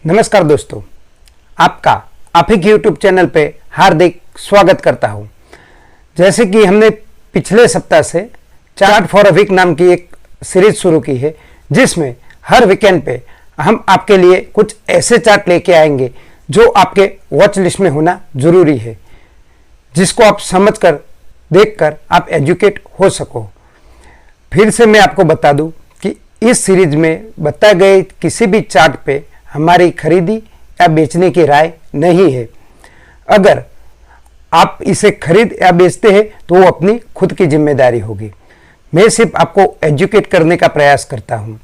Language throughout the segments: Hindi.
नमस्कार दोस्तों, आपका आप ही के यूट्यूब चैनल पे हार्दिक स्वागत करता हूं। जैसे कि हमने पिछले सप्ताह से चार्ट फॉर अ वीक नाम की एक सीरीज शुरू की है, जिसमें हर वीकेंड पे हम आपके लिए कुछ ऐसे चार्ट लेके आएंगे जो आपके वॉच लिस्ट में होना जरूरी है, जिसको आप समझकर देखकर आप एजुकेट हो सको। फिर से मैं आपको बता दूं कि इस सीरीज में बताए गए किसी भी चार्ट पे हमारी खरीदी या बेचने की राय नहीं है। अगर आप इसे खरीद या बेचते हैं तो वो अपनी खुद की जिम्मेदारी होगी। मैं सिर्फ आपको एजुकेट करने का प्रयास करता हूं।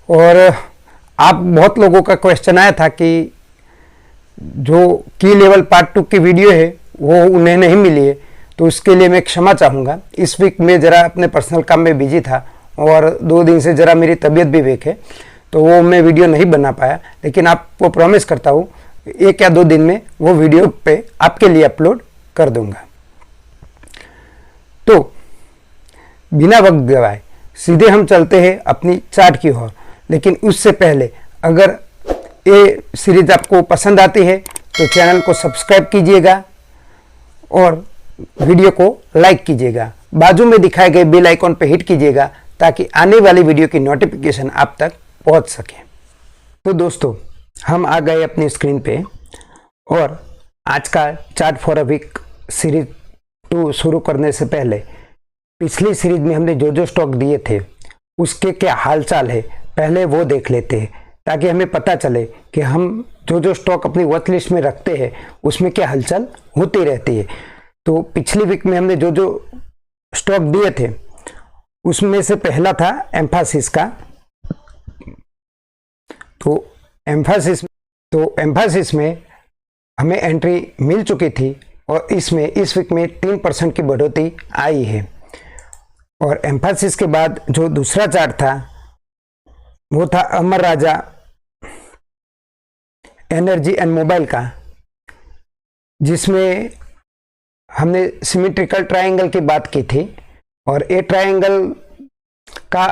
और आप बहुत लोगों का क्वेश्चन आया था कि जो की लेवल पार्ट 2 की वीडियो है वो उन्हें नहीं मिली है, तो उसके लिए मैं क्षमा चाहूँगा। इस वीक में ज़रा अपने पर्सनल काम में बिजी था और 2 दिन से ज़रा मेरी तबीयत भी वीक है, तो वो मैं वीडियो नहीं बना पाया। लेकिन आपको प्रॉमिस करता हूँ 1 या 2 दिन में वो वीडियो पे आपके लिए अपलोड कर दूंगा। तो बिना वक्त गवाए सीधे हम चलते हैं अपनी चार्ट की ओर। लेकिन उससे पहले अगर ये सीरीज आपको पसंद आती है तो चैनल को सब्सक्राइब कीजिएगा और वीडियो को लाइक कीजिएगा। बाजू में दिखाए गए बेल आइकॉन पर हिट कीजिएगा ताकि आने वाली वीडियो की नोटिफिकेशन आप तक पहुंच सके। तो दोस्तों, हम आ गए अपनी स्क्रीन पे और आज का chart for a week series 2 शुरू करने से पहले पिछली सीरीज में हमने जो जो स्टॉक दिए थे उसके क्या हालचाल है पहले वो देख लेते हैं, ताकि हमें पता चले कि हम जो जो स्टॉक अपनी वॉच लिस्ट में रखते हैं उसमें क्या हलचल होती रहती है। तो पिछली वीक में हमने जो जो स्टॉक दिए थे उसमें से पहला था एम्फासिस का। तो एम्फासिस में हमें एंट्री मिल चुकी थी और इसमें इस वीक में 3% की बढ़ोतरी आई है। और एम्फासिस के बाद जो दूसरा चार्ट था वो था अमर राजा एनर्जी एंड मोबाइल का, जिसमें हमने सिमेट्रिकल ट्रायंगल की बात की थी। और ये ट्रायंगल का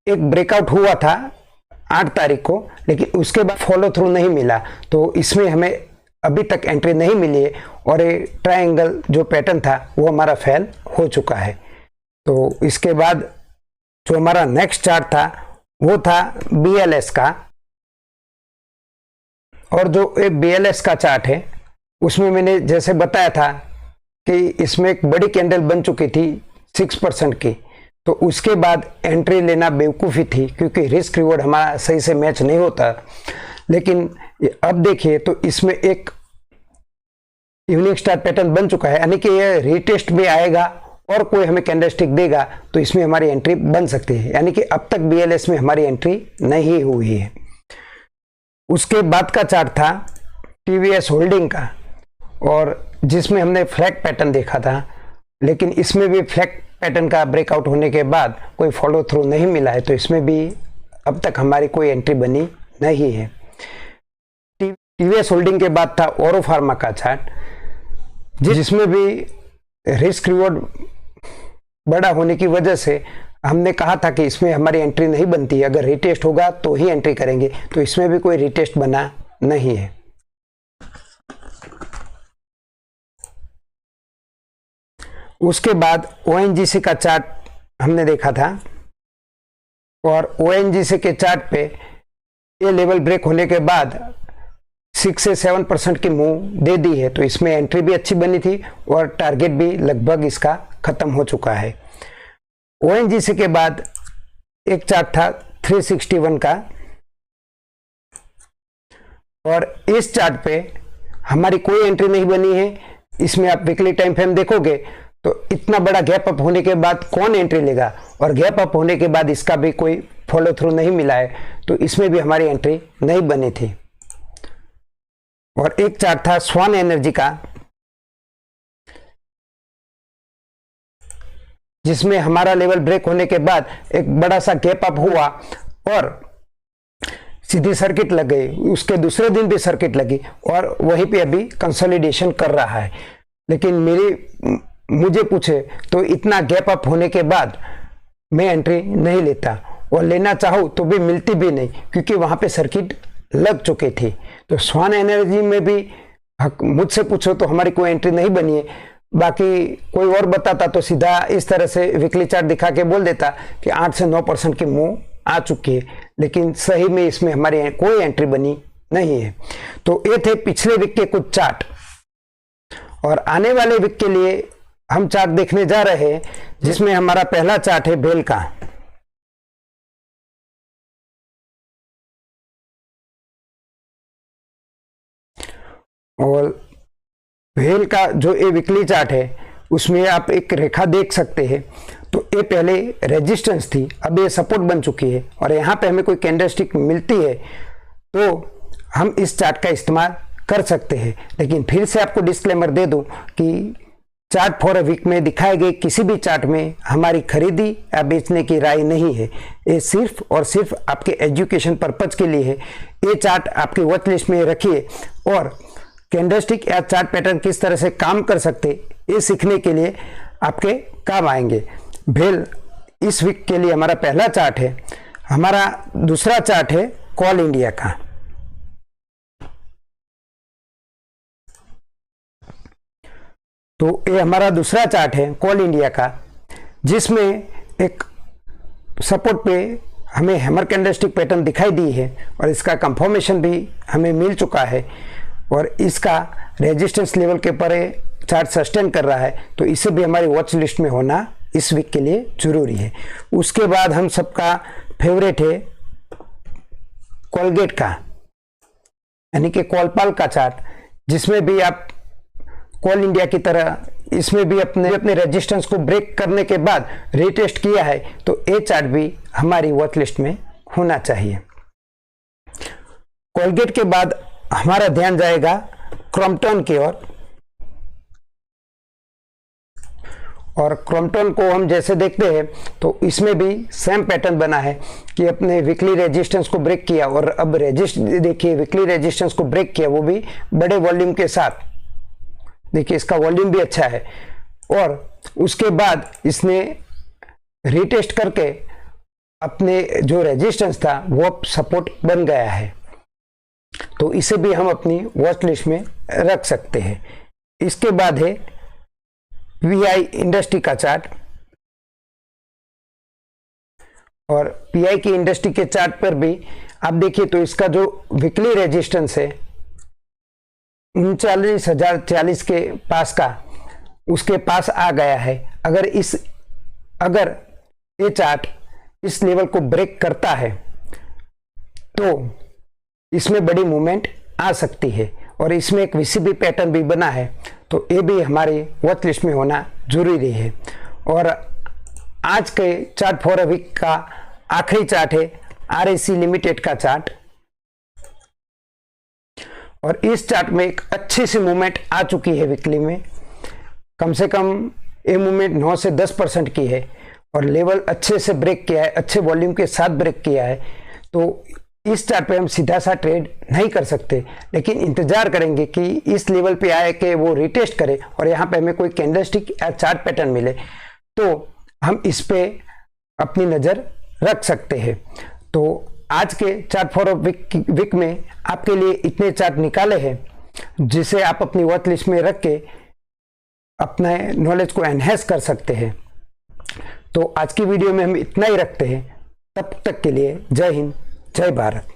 एक ब्रेकआउट हुआ था 8 तारीख को, लेकिन उसके बाद फॉलो थ्रू नहीं मिला, तो इसमें हमें अभी तक एंट्री नहीं मिली है और ये ट्रायंगल जो पैटर्न था वो हमारा फेल हो चुका है। तो इसके बाद जो हमारा नेक्स्ट चार्ट था वो था BLS का। और जो ये BLS का चार्ट है उसमें मैंने जैसे बताया था कि इसमें एक बड़ी कैंडल बन चुकी थी 6% की, तो उसके बाद एंट्री लेना बेवकूफ़ी थी क्योंकि रिस्क रिवॉर्ड हमारा सही से मैच नहीं होता। लेकिन अब देखिए तो इसमें एक इवनिंग स्टार पैटर्न बन चुका है, यानी कि ये रीटेस्ट में आएगा और कोई हमें कैंडलस्टिक देगा तो इसमें हमारी एंट्री बन सकती है। यानी कि अब तक BLS में हमारी एंट्री नहीं हुई है। उसके बाद का चार्ट था TVS होल्डिंग का, और जिसमें हमने फ्लैग पैटर्न देखा था, लेकिन इसमें भी फ्लैग पैटर्न का ब्रेकआउट होने के बाद कोई फॉलो थ्रू नहीं मिला है, तो इसमें भी अब तक हमारी कोई एंट्री बनी नहीं है। TVS होल्डिंग के बाद था ओरो फार्मा का चार्ट, जिसमें भी रिस्क रिवॉर्ड बड़ा होने की वजह से हमने कहा था कि इसमें हमारी एंट्री नहीं बनती है, अगर रिटेस्ट होगा तो ही एंट्री करेंगे, तो इसमें भी कोई रिटेस्ट बना नहीं है। उसके बाद ONGC का चार्ट हमने देखा था, और ONGC के चार्ट पे ये लेवल ब्रेक होने के बाद 6 से 7% की मूव दे दी है, तो इसमें एंट्री भी अच्छी बनी थी और टारगेट भी लगभग इसका खत्म हो चुका है। ONGC के बाद एक चार्ट था 361 का, और इस चार्ट पे हमारी कोई एंट्री नहीं बनी है। इसमें आप वीकली टाइम फ्रेम देखोगे तो इतना बड़ा गैप अप होने के बाद कौन एंट्री लेगा, और गैप अप होने के बाद इसका भी कोई फॉलो थ्रू नहीं मिला है, तो इसमें भी हमारी एंट्री नहीं बनी थी। और एक चार्ट था स्वान एनर्जी का, जिसमें हमारा लेवल ब्रेक होने के बाद एक बड़ा सा गैप अप हुआ और सीधी सर्किट लग गई। उसके दूसरे दिन भी सर्किट लगी और वहीं पे अभी कंसोलिडेशन कर रहा है। लेकिन मुझे पूछे तो इतना गैप अप होने के बाद मैं एंट्री नहीं लेता, और लेना चाहूँ तो भी मिलती भी नहीं, क्योंकि वहाँ पे सर्किट लग चुकी थी। तो स्वान एनर्जी में भी मुझसे पूछो तो हमारी कोई एंट्री नहीं बनी है। बाकी कोई और बताता तो सीधा इस तरह से वीकली चार्ट दिखा के बोल देता कि 8 से 9% की मूव आ चुकी है, लेकिन सही में इसमें हमारी कोई एंट्री बनी नहीं है। तो ये थे पिछले वीक के कुछ चार्ट, और आने वाले वीक के लिए हम चार्ट देखने जा रहे हैं, जिसमें हमारा पहला चार्ट है बेल का। और बेल का जो ये वीकली चार्ट है उसमें आप एक रेखा देख सकते हैं। तो ये पहले रेजिस्टेंस थी, अब ये सपोर्ट बन चुकी है, और यहाँ पे हमें कोई कैंडलस्टिक मिलती है तो हम इस चार्ट का इस्तेमाल कर सकते हैं। लेकिन फिर से आपको डिस्क्लेमर दे दूं कि चार्ट फॉर अ वीक में दिखाए गए किसी भी चार्ट में हमारी खरीदी या बेचने की राय नहीं है। ये सिर्फ और सिर्फ आपके एजुकेशन पर्पज के लिए है। ये चार्ट आपकी वॉच लिस्ट में रखिए, और कैंडलस्टिक या चार्ट पैटर्न किस तरह से काम कर सकते ये सीखने के लिए आपके काम आएंगे। भेल इस वीक के लिए हमारा पहला चार्ट है। हमारा दूसरा चार्ट है कॉल इंडिया का। तो ये हमारा दूसरा चार्ट है कॉल इंडिया का, जिसमें एक सपोर्ट पे हमें हैमर कैंडलस्टिक पैटर्न दिखाई दी है, और इसका कंफर्मेशन भी हमें मिल चुका है, और इसका रेजिस्टेंस लेवल के परे चार्ट सस्टेन कर रहा है। तो इसे भी हमारी वॉच लिस्ट में होना इस वीक के लिए जरूरी है। उसके बाद हम सबका फेवरेट है कोलगेट का, यानी कि कोलपाल का चार्ट, जिसमें भी आप कॉल इंडिया की तरह इसमें भी अपने रेजिस्टेंस को ब्रेक करने के बाद रीटेस्ट किया है। तो ये चार्ट भी हमारी वॉच लिस्ट में होना चाहिए। कोलगेट के बाद हमारा ध्यान जाएगा क्रॉम्पटन की ओर, और क्रॉम्पटन को हम जैसे देखते हैं तो इसमें भी सेम पैटर्न बना है कि अपने वीकली रेजिस्टेंस को ब्रेक किया, और अब देखिए वीकली रेजिस्टेंस को ब्रेक किया, वो भी बड़े वॉल्यूम के साथ। देखिए इसका वॉल्यूम भी अच्छा है, और उसके बाद इसने रीटेस्ट करके अपने जो रेजिस्टेंस था वो सपोर्ट बन गया है। तो इसे भी हम अपनी वॉच लिस्ट में रख सकते हैं। इसके बाद है वीआई इंडस्ट्री का चार्ट, और पीआई की इंडस्ट्री के चार्ट पर भी आप देखिए तो इसका जो वीकली रेजिस्टेंस है 39,040 के पास का, उसके पास आ गया है। अगर ये चार्ट इस लेवल को ब्रेक करता है तो इसमें बड़ी मूवमेंट आ सकती है, और इसमें एक वीसीबी पैटर्न भी बना है। तो ये भी हमारी वॉच लिस्ट में होना जरूरी है। और आज के चार्ट फॉर अ वीक का आखिरी चार्ट है आरएसी लिमिटेड का चार्ट, और इस चार्ट में एक अच्छी सी मूवमेंट आ चुकी है वीकली में। कम से कम ये मूवमेंट 9 से 10% की है, और लेवल अच्छे से ब्रेक किया है, अच्छे वॉल्यूम के साथ ब्रेक किया है। तो इस चार्ट पे हम सीधा सा ट्रेड नहीं कर सकते, लेकिन इंतजार करेंगे कि इस लेवल पे आए कि वो रिटेस्ट करे, और यहाँ पे हमें कोई कैंडलस्टिक या चार्ट पैटर्न मिले तो हम इस पे अपनी नज़र रख सकते हैं। तो आज के चार्ट फॉर वीक में आपके लिए इतने चार्ट निकाले हैं, जिसे आप अपनी वॉच लिस्ट में रख के अपने नॉलेज को एनहेंस कर सकते हैं। तो आज की वीडियो में हम इतना ही रखते हैं। तब तक के लिए जय हिंद, जय भारत।